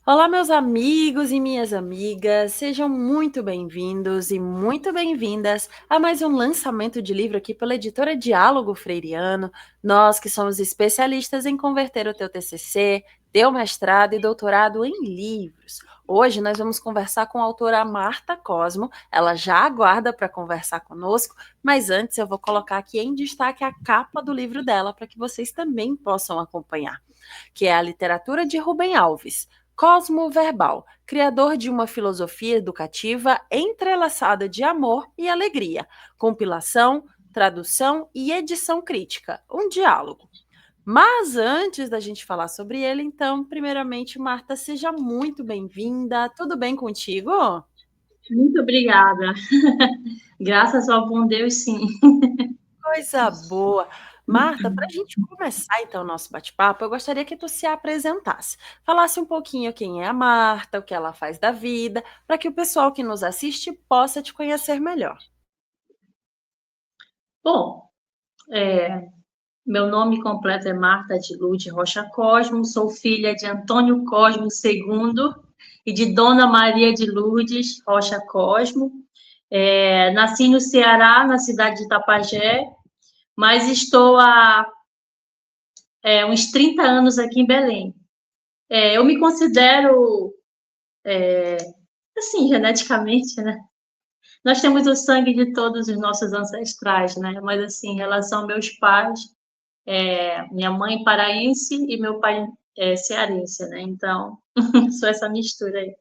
Olá, meus amigos e minhas amigas, sejam muito bem-vindos e muito bem-vindas a mais um lançamento de livro aqui pela editora Diálogo Freiriano. Nós que somos especialistas em converter o teu TCC, teu mestrado e doutorado em livros. Hoje nós vamos conversar com a autora Marta Cosmo. Ela já aguarda para conversar conosco, mas antes eu vou colocar aqui em destaque a capa do livro dela para que vocês também possam acompanhar, que é a literatura de Rubem Alves. Cosmo Verbal, criador de uma filosofia educativa entrelaçada de amor e alegria, compilação, tradução e edição crítica, um diálogo. Mas antes da gente falar sobre ele, então, primeiramente, Marta, seja muito bem-vinda. Tudo bem contigo? Muito obrigada. Graças ao bom Deus, sim. Coisa boa. Marta, para a gente começar então o nosso bate-papo, eu gostaria que tu se apresentasse. Falasse um pouquinho quem é a Marta, o que ela faz da vida, para que o pessoal que nos assiste possa te conhecer melhor. Bom, meu nome completo é Marta de Lourdes Rocha Cosmo, sou filha de Antônio Cosmo II e de Dona Maria de Lourdes Rocha Cosmo. Nasci no Ceará, na cidade de Itapajé, mas estou há uns 30 anos aqui em Belém. Eu me considero, assim, geneticamente, né? Nós temos o sangue de todos os nossos ancestrais, né? Mas, assim, em relação aos meus pais, minha mãe paraense e meu pai cearense, né? Então, sou essa mistura aí.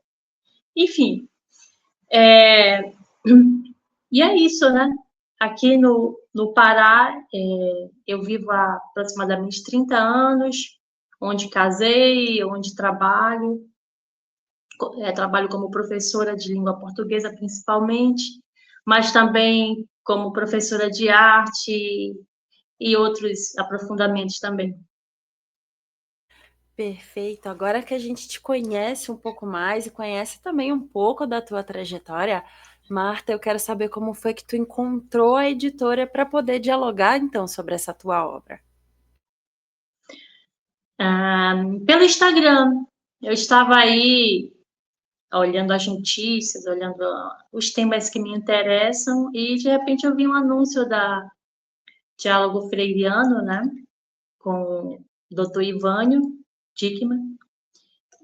Enfim, e é isso, né? Aqui no Pará, eu vivo há aproximadamente 30 anos, onde casei, onde trabalho. Trabalho como professora de língua portuguesa, principalmente, mas também como professora de arte e outros aprofundamentos também. Perfeito. Agora que a gente te conhece um pouco mais e conhece também um pouco da tua trajetória, Marta, eu quero saber como foi que tu encontrou a editora para poder dialogar então sobre essa tua obra. Pelo Instagram, eu estava aí olhando as notícias, olhando os temas que me interessam, e de repente eu vi um anúncio da Diálogo Freiriano, né, com o Dr. Ivânio Dickman,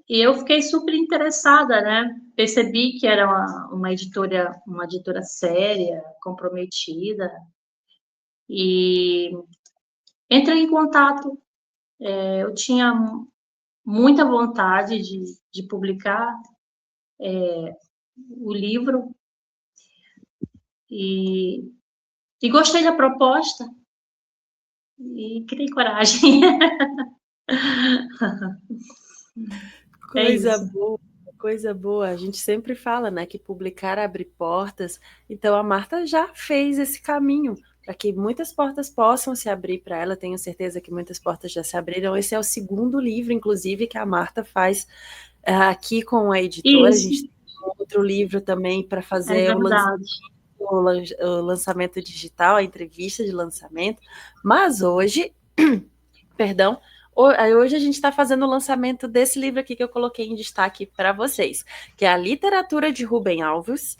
e eu fiquei super interessada, né? Percebi que era uma editora séria, comprometida, e entrei em contato. Eu tinha muita vontade de publicar o livro e, e gostei da proposta e criei coragem. É Coisa isso. boa, coisa boa. A gente sempre fala, né, que publicar abre portas. Então a Marta já fez esse caminho para que muitas portas possam se abrir para ela. Tenho certeza que muitas portas já se abriram. Esse é o segundo livro, inclusive, que a Marta faz aqui com a editora. A Isso, gente tem um outro livro também para é fazer verdade. o lançamento digital, a entrevista de lançamento. Mas hoje, perdão, hoje a gente está fazendo o lançamento desse livro aqui que eu coloquei em destaque para vocês, que é a literatura de Rubem Alves,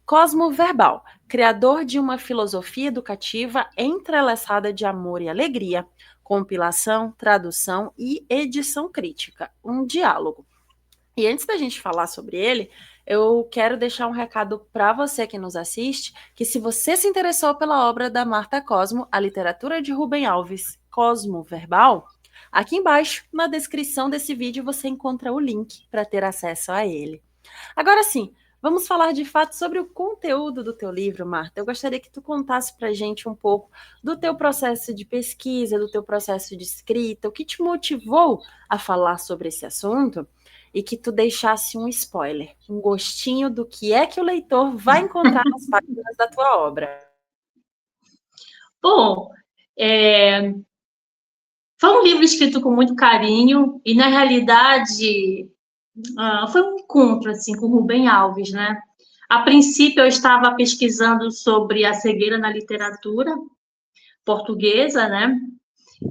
Cosmo Verbal, criador de uma filosofia educativa entrelaçada de amor e alegria, compilação, tradução e edição crítica, um diálogo. E antes da gente falar sobre ele, eu quero deixar um recado para você que nos assiste, que se você se interessou pela obra da Marta Cosmo, a literatura de Rubem Alves, Cosmo Verbal, aqui embaixo, na descrição desse vídeo, você encontra o link para ter acesso a ele. Agora sim, vamos falar de fato sobre o conteúdo do teu livro, Marta. Eu gostaria que tu contasse para a gente um pouco do teu processo de pesquisa, do teu processo de escrita, o que te motivou a falar sobre esse assunto e que tu deixasse um spoiler, um gostinho do que é que o leitor vai encontrar nas páginas da tua obra. Bom, é, foi um livro escrito com muito carinho e, na realidade, foi um encontro assim, com o Rubem Alves, né? A princípio, eu estava pesquisando sobre a cegueira na literatura portuguesa, né?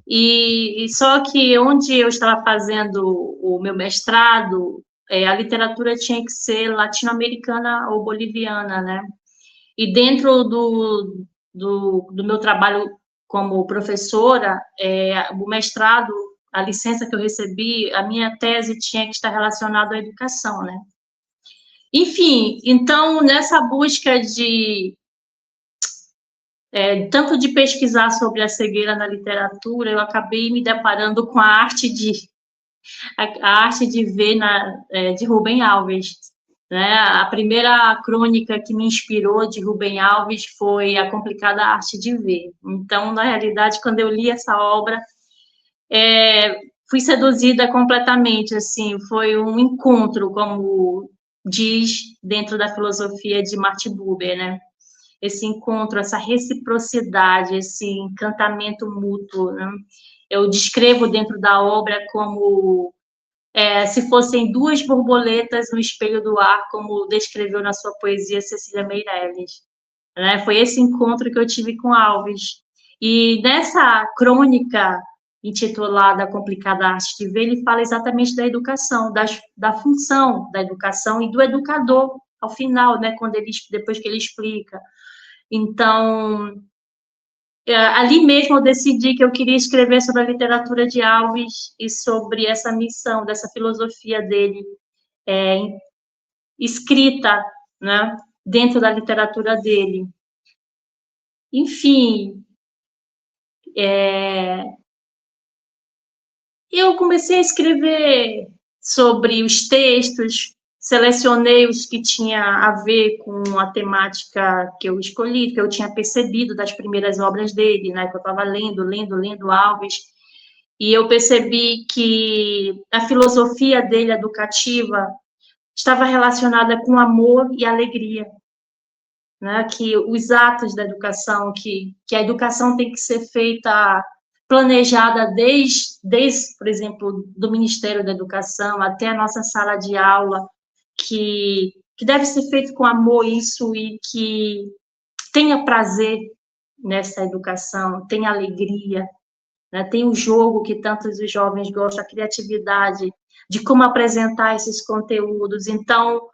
E só que onde eu estava fazendo o meu mestrado, a literatura tinha que ser latino-americana ou boliviana, né? E dentro do meu trabalho como professora, o mestrado, a licença que eu recebi, a minha tese tinha que estar relacionada à educação, né? Enfim, então, nessa busca tanto de pesquisar sobre a cegueira na literatura, eu acabei me deparando com a arte de ver de Rubem Alves. Né? A primeira crônica que me inspirou de Rubem Alves foi A Complicada Arte de Ver. Então, na realidade, quando eu li essa obra, fui seduzida completamente, assim, foi um encontro, como diz dentro da filosofia de Martin Buber, né? Esse encontro, essa reciprocidade, esse encantamento mútuo, né? Eu descrevo dentro da obra como se fossem duas borboletas no espelho do ar, como descreveu na sua poesia Cecília Meirelles. Né? Foi esse encontro que eu tive com Alves. E nessa crônica intitulada Complicada Arte de Ver, ele fala exatamente da educação, da função da educação e do educador, ao final, né, depois que ele explica. Então, ali mesmo eu decidi que eu queria escrever sobre a literatura de Alves e sobre essa missão, dessa filosofia dele, escrita, né, dentro da literatura dele. Enfim, eu comecei a escrever sobre os textos, selecionei os que tinha a ver com a temática que eu escolhi, que eu tinha percebido das primeiras obras dele, né, que eu estava lendo Alves, e eu percebi que a filosofia dele educativa estava relacionada com amor e alegria, né, que os atos da educação, que a educação tem que ser feita, planejada por exemplo, do Ministério da Educação até a nossa sala de aula, que deve ser feito com amor isso e que tenha prazer nessa educação, tenha alegria, né, tem o jogo que tantos os jovens gostam, a criatividade, de como apresentar esses conteúdos. Então,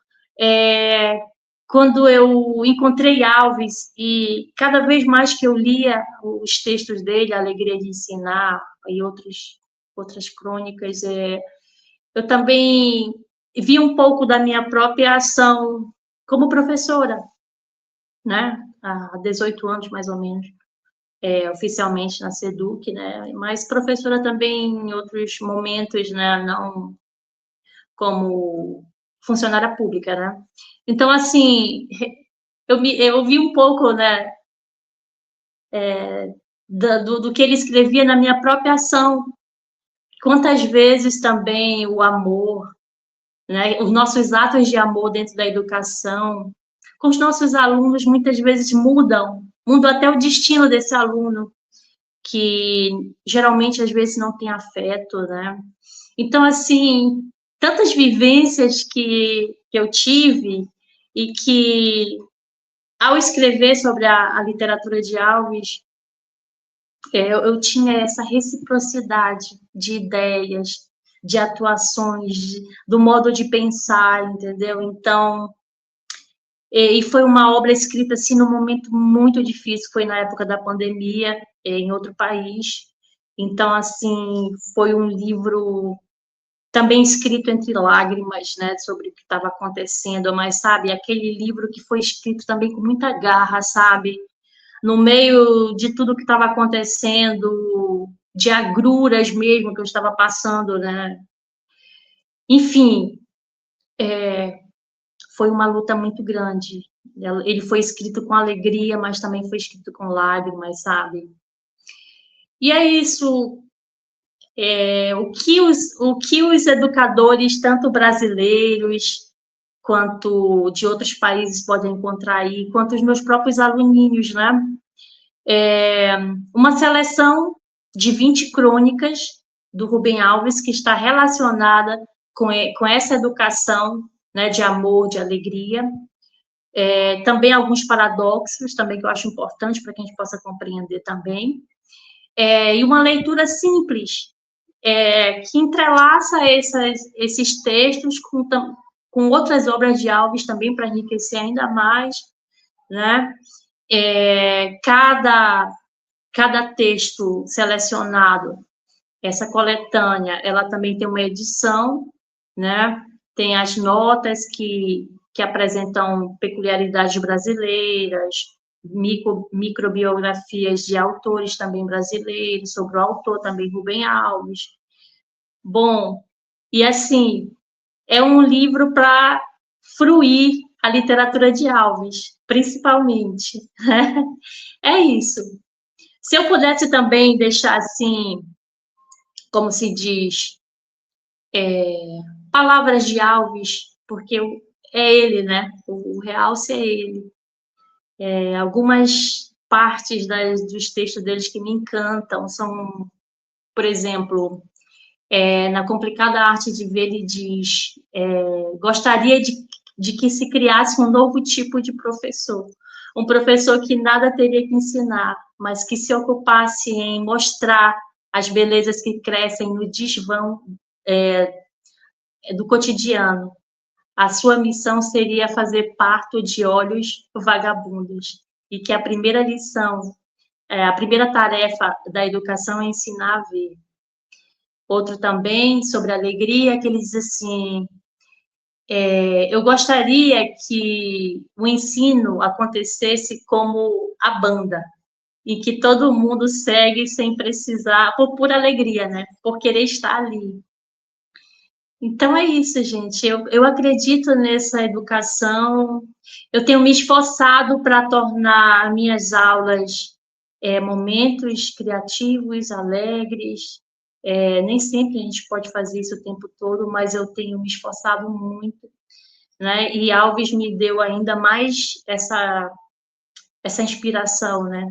quando eu encontrei Alves e cada vez mais que eu lia os textos dele, A Alegria de Ensinar e outras crônicas, eu também vi um pouco da minha própria ação como professora, né? Há 18 anos, mais ou menos, oficialmente na SEDUC, né? Mas professora também em outros momentos, né? Não como funcionária pública, né? Então, assim, eu vi um pouco, né, do que ele escrevia na minha própria ação. Quantas vezes também o amor, né, os nossos atos de amor dentro da educação, com os nossos alunos, muitas vezes mudam até o destino desse aluno, que geralmente, às vezes, não tem afeto, né? Então, assim, tantas vivências que eu tive e que, ao escrever sobre a literatura de Alves, eu tinha essa reciprocidade de ideias, de atuações, do modo de pensar, entendeu? Então, e foi uma obra escrita assim num momento muito difícil, foi na época da pandemia, em outro país. Então, assim, foi um livro também escrito entre lágrimas, né, sobre o que estava acontecendo, mas, sabe, aquele livro que foi escrito também com muita garra, sabe, no meio de tudo que estava acontecendo, de agruras mesmo que eu estava passando, né. Enfim, foi uma luta muito grande. Ele foi escrito com alegria, mas também foi escrito com lágrimas, sabe. E é isso. O que os educadores, tanto brasileiros quanto de outros países, podem encontrar aí, quanto os meus próprios aluninhos, né? Uma seleção de 20 crônicas do Rubem Alves que está relacionada com essa educação, né, de amor, de alegria. Também alguns paradoxos, também que eu acho importante para que a gente possa compreender também. e uma leitura simples, que entrelaça esses textos com outras obras de Alves também, para enriquecer ainda mais, né? Cada texto selecionado, essa coletânea, ela também tem uma edição, né? Tem as notas que apresentam peculiaridades brasileiras, microbiografias de autores também brasileiros, sobre o autor também, Rubem Alves. Bom, e assim, é um livro para fruir a literatura de Alves, principalmente. É isso. Se eu pudesse também deixar assim, como se diz, palavras de Alves, porque é ele, né? O realce é ele. Algumas partes dos textos deles que me encantam são, por exemplo, na Complicada Arte de Ver, ele diz: gostaria de que se criasse um novo tipo de professor, um professor que nada teria que ensinar, mas que se ocupasse em mostrar as belezas que crescem no desvão do cotidiano. A sua missão seria fazer parto de olhos vagabundos, e que a primeira lição, a primeira tarefa da educação é ensinar a ver. Outro também, sobre alegria, que ele diz assim: eu gostaria que o ensino acontecesse como a banda, em que todo mundo segue sem precisar, por pura alegria, né? Por querer estar ali. Então é isso, gente. Eu acredito nessa educação. Eu tenho me esforçado para tornar minhas aulas momentos criativos, alegres. Nem sempre a gente pode fazer isso o tempo todo, mas eu tenho me esforçado muito, né? E Alves me deu ainda mais essa inspiração, né?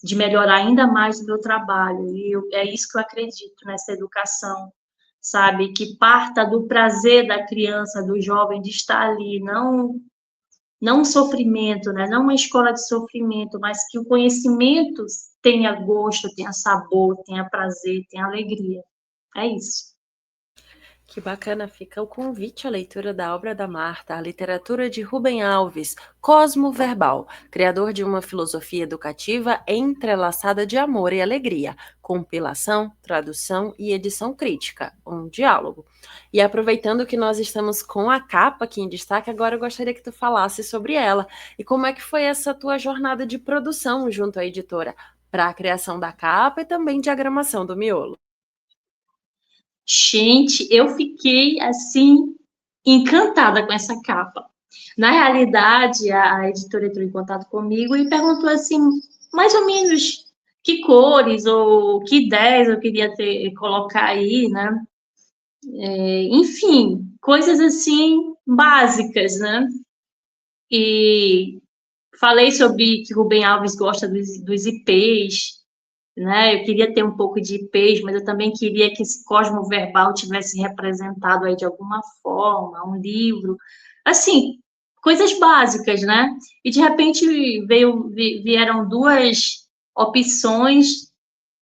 De melhorar ainda mais o meu trabalho. E é isso que eu acredito nessa educação, sabe? Que parta do prazer da criança, do jovem, de estar ali, não um sofrimento, né? Não uma escola de sofrimento, mas que o conhecimento tenha gosto, tenha sabor, tenha prazer, tenha alegria. É isso. Que bacana, fica o convite à leitura da obra da Marta, a literatura de Rubem Alves, Cosmo Verbal, criador de uma filosofia educativa entrelaçada de amor e alegria, compilação, tradução e edição crítica, um diálogo. E aproveitando que nós estamos com a capa aqui em destaque, agora eu gostaria que tu falasse sobre ela e como é que foi essa tua jornada de produção junto à editora, para a criação da capa e também diagramação do miolo. Gente, eu fiquei assim encantada com essa capa. Na realidade, a editora entrou em contato comigo e perguntou assim, mais ou menos que cores ou que ideias eu queria colocar aí, né? Enfim, coisas assim básicas, né? E falei sobre que Rubem Alves gosta dos IPs, né? Eu queria ter um pouco de IPs, mas eu também queria que esse cosmo verbal tivesse representado aí de alguma forma, um livro, assim, coisas básicas, né? E de repente vieram duas opções,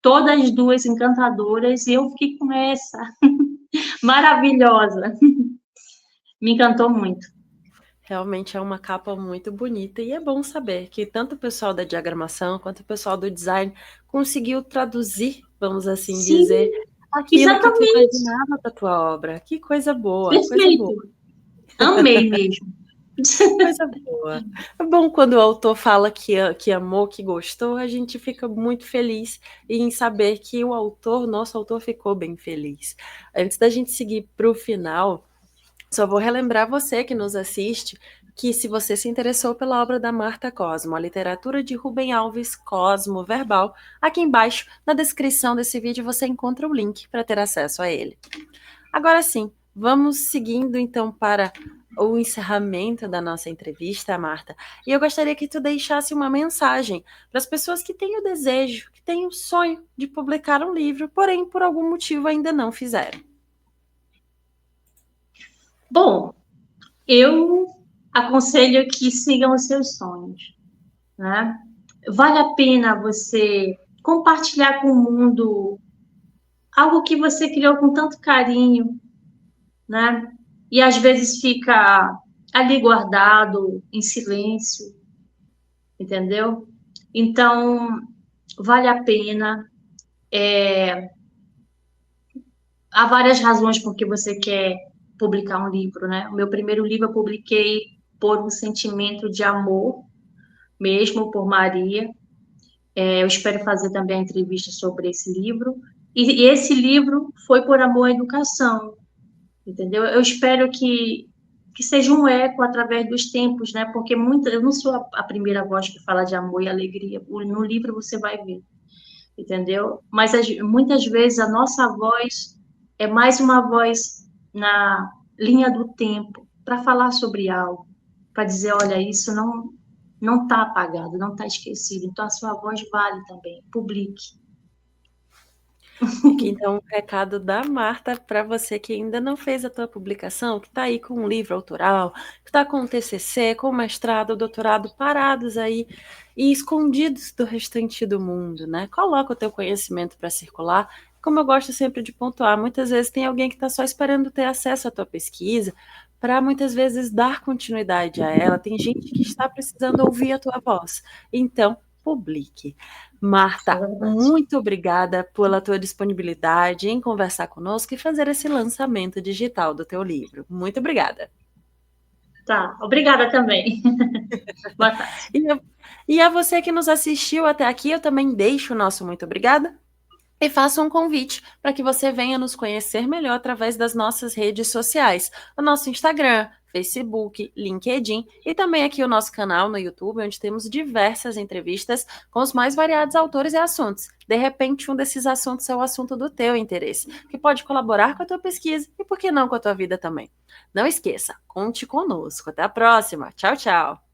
todas duas encantadoras, e eu fiquei com essa, maravilhosa. Me encantou muito. Realmente é uma capa muito bonita e é bom saber que tanto o pessoal da diagramação quanto o pessoal do design conseguiu traduzir, vamos assim Sim, dizer, aquilo que tu exatamente. imaginava da tua obra. Que coisa boa, coisa boa, Perfeito. Amei mesmo. coisa boa. É bom quando o autor fala que amou, que gostou, a gente fica muito feliz em saber que o autor, nosso autor, ficou bem feliz. Antes da gente seguir para o final, só vou relembrar você que nos assiste que se você se interessou pela obra da Marta Cosmo, a literatura de Rubem Alves, Cosmo Verbal, aqui embaixo na descrição desse vídeo você encontra o link para ter acesso a ele. Agora sim, vamos seguindo então para o encerramento da nossa entrevista, Marta. E eu gostaria que tu deixasse uma mensagem para as pessoas que têm o desejo, que têm o sonho de publicar um livro, porém por algum motivo ainda não fizeram. Bom, eu aconselho que sigam os seus sonhos, né? Vale a pena você compartilhar com o mundo algo que você criou com tanto carinho, né? E às vezes fica ali guardado, em silêncio, entendeu? Então, vale a pena. Há várias razões por que você quer publicar um livro, né? O meu primeiro livro eu publiquei por um sentimento de amor, mesmo por Maria. Eu espero fazer também a entrevista sobre esse livro. E esse livro foi por amor à educação, entendeu? Eu espero que seja um eco através dos tempos, né? Porque eu não sou a primeira voz que fala de amor e alegria. No livro você vai ver, entendeu? Mas muitas vezes a nossa voz é mais uma voz na linha do tempo para falar sobre algo, para dizer, olha, isso não está apagado, não está esquecido. Então a sua voz vale também. Publique. Fica então um recado da Marta para você que ainda não fez a tua publicação, que está aí com um livro autoral, que está com o TCC, com o mestrado, o doutorado parados aí e escondidos do restante do mundo, né? Coloca o teu conhecimento para circular. Como eu gosto sempre de pontuar, muitas vezes tem alguém que está só esperando ter acesso à tua pesquisa para muitas vezes dar continuidade a ela. Tem gente que está precisando ouvir a tua voz. Então, publique. É Marta, verdade. muito obrigada pela tua disponibilidade em conversar conosco e fazer esse lançamento digital do teu livro. Muito obrigada. Tá, obrigada também. Boa tarde. E a você que nos assistiu até aqui, eu também deixo o nosso muito obrigada e faço um convite para que você venha nos conhecer melhor através das nossas redes sociais, o nosso Instagram, Facebook, LinkedIn e também aqui o nosso canal no YouTube, onde temos diversas entrevistas com os mais variados autores e assuntos. De repente, um desses assuntos é o assunto do teu interesse, que pode colaborar com a tua pesquisa e, por que não, com a tua vida também. Não esqueça, conte conosco. Até a próxima. Tchau, tchau.